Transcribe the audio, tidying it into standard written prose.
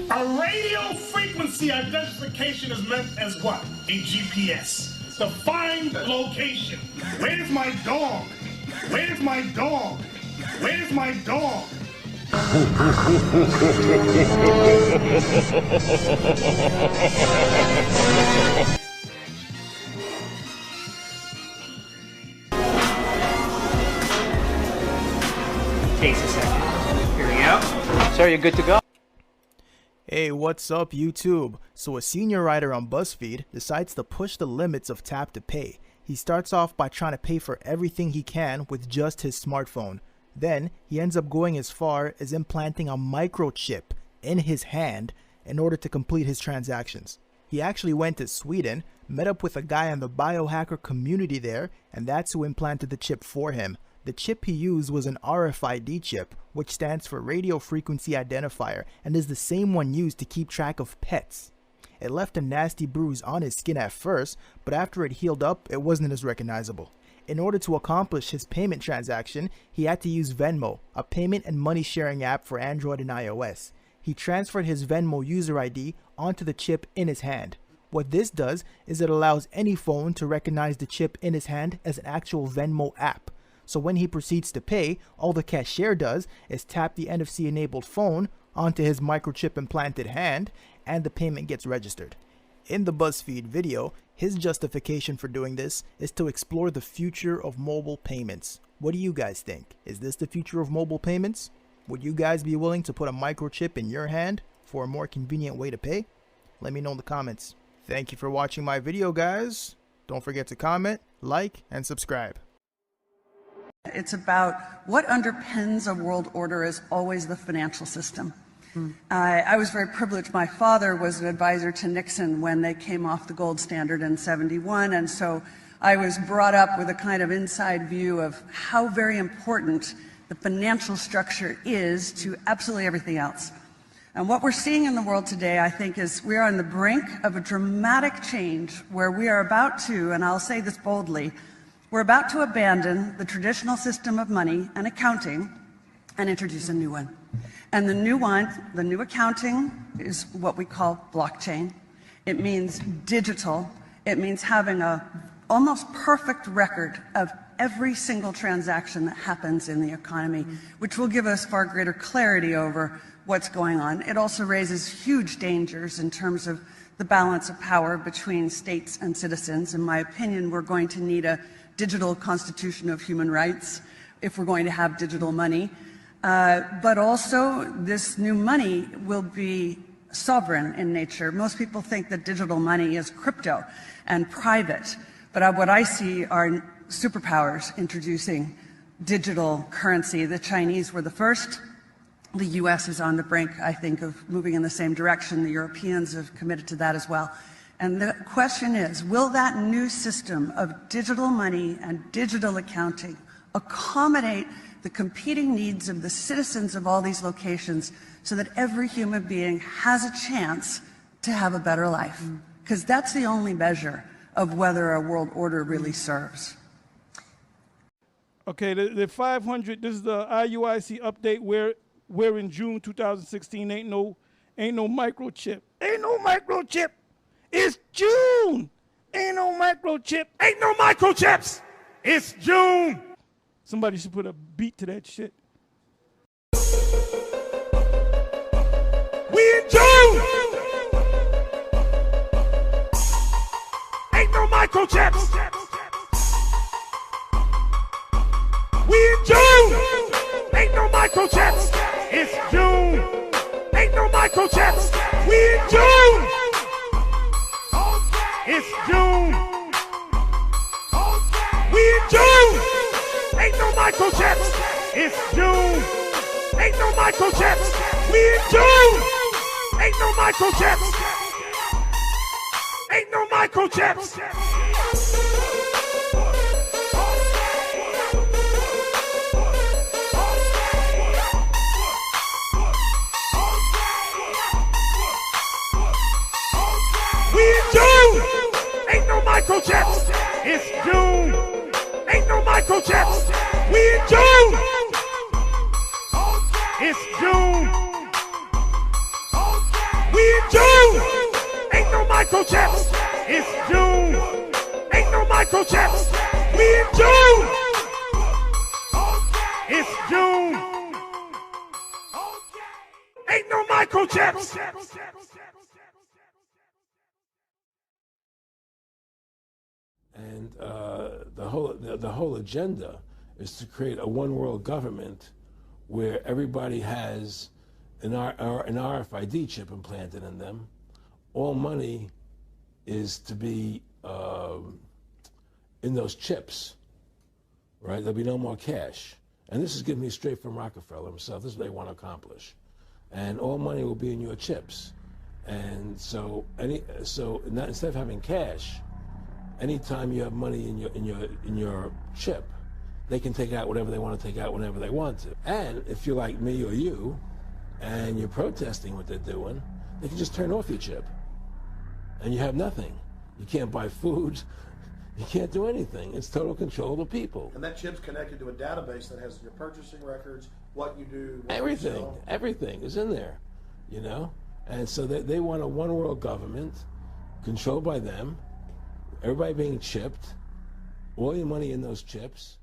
A radio frequency identification is meant as what? A GPS. To find location. Where's my dog? Where's my dog? Where's my dog? Takes a second. Here we go. So you're good to go? Hey, what's up YouTube? So a senior writer on BuzzFeed decides to push the limits of tap to pay. He starts off by trying to pay for everything he can with just his smartphone. Then he ends up going as far as implanting a microchip in his hand in order to complete his transactions. He actually went to Sweden, met up with a guy in the biohacker community there, and that's who implanted the chip for him. The chip he used was an RFID chip, which stands for Radio Frequency Identifier, and is the same one used to keep track of pets. It left a nasty bruise on his skin at first, but after it healed up, it wasn't as recognizable. In order to accomplish his payment transaction, he had to use Venmo, a payment and money sharing app for Android and iOS. He transferred his Venmo user ID onto the chip in his hand. What this does is it allows any phone to recognize the chip in his hand as an actual Venmo app. So when he proceeds to pay, all the cashier does is tap the NFC enabled phone onto his microchip implanted hand, and the payment gets registered. In the BuzzFeed video, his justification for doing this is to explore the future of mobile payments. What do you guys think? Is this the future of mobile payments? Would you guys be willing to put a microchip in your hand for a more convenient way to pay? Let me know in the comments. Thank you for watching my video, guys. Don't forget to comment, like, and subscribe. It's about what underpins a world order is always the financial system. I was very privileged. My father was an advisor to Nixon when they came off the gold standard in '71, and so I was brought up with a kind of inside view of how very important the financial structure is to absolutely everything else. And what we're seeing in the world today, I think, is we are on the brink of a dramatic change where we are about to, and I'll say this boldly, we're about to abandon the traditional system of money and accounting and introduce a new one. And the new one, the new accounting, is what we call blockchain. It means digital. It means having a almost perfect record of every single transaction that happens in the economy, which will give us far greater clarity over what's going on. It also raises huge dangers in terms of the balance of power between states and citizens. In my opinion, we're going to need a digital constitution of human rights if we're going to have digital money. But also, this new money will be sovereign in nature. Most people think that digital money is crypto and private, but what I see are superpowers introducing digital currency. The Chinese were the first. The US is on the brink, I think, of moving in the same direction. The Europeans have committed to that as well. And the question is, will that new system of digital money and digital accounting accommodate the competing needs of the citizens of all these locations so that every human being has a chance to have a better life? Because that's the only measure of whether a world order really serves. Okay, the 500, this is the IUIC update. We're in June 2016. Ain't no microchip. Ain't no microchip. It's June. Ain't no microchip. Ain't no microchips! It's June! Somebody should put a beat to that shit. We in June! Ain't no microchips! We in June! Ain't no microchips! It's June! Ain't no microchips! We in June! It's June! We in June! Ain't no microchips! It's June! Ain't no microchips! We in June! Ain't no microchips! Ain't no microchips! We in June! Ain't no microchips! It's June! Ain't no microchips! We in June! It's June! in June. Ain't no microchips. It's June. Ain't no microchips. We in June. It's June. Ain't no microchips. And the whole agenda is to create a one world government where everybody has an RFID chip implanted in them. All money is to be in those chips, right? There'll be no more cash. And this is giving me straight from Rockefeller himself. This is what they want to accomplish. And all money will be in your chips. And so instead of having cash, anytime you have money in your chip, they can take out whatever they want to take out whenever they want to. And if you're like me or you, and you're protesting what they're doing, they can just turn off your chip. And you have nothing. You can't buy food. You can't do anything. It's total control of the people. And that chip's connected to a database that has your purchasing records, what you do, what Everything. you sell. Everything is in there, you know? And so they want a one world government controlled by them, everybody being chipped, all your money in those chips.